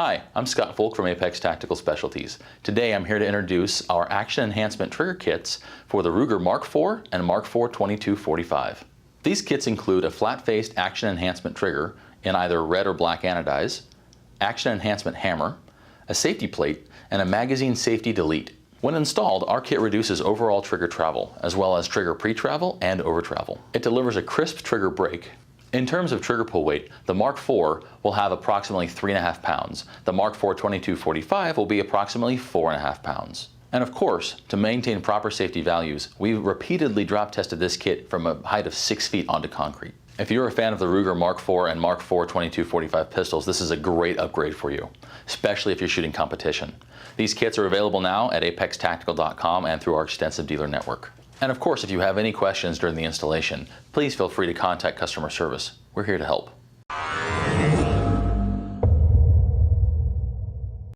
Hi, I'm Scott Folk from Apex Tactical Specialties. Today I'm here to introduce our Action Enhancement Trigger Kits for the Ruger Mark IV and Mark IV 2245. These kits include a flat-faced Action Enhancement Trigger in either red or black anodize, Action Enhancement Hammer, a safety plate, and a magazine safety delete. When installed, our kit reduces overall trigger travel, as well as trigger pre-travel and over-travel. It delivers a crisp trigger break. In terms of trigger pull weight, the Mark IV will have approximately 3.5 pounds. The Mark IV 2245 will be approximately 4.5 pounds. And of course, to maintain proper safety values, we've repeatedly drop tested this kit from a height of 6 feet onto concrete. If you're a fan of the Ruger Mark IV and Mark IV 2245 pistols, this is a great upgrade for you, especially if you're shooting competition. These kits are available now at apextactical.com and through our extensive dealer network. And of course, if you have any questions during the installation, please feel free to contact customer service. We're here to help.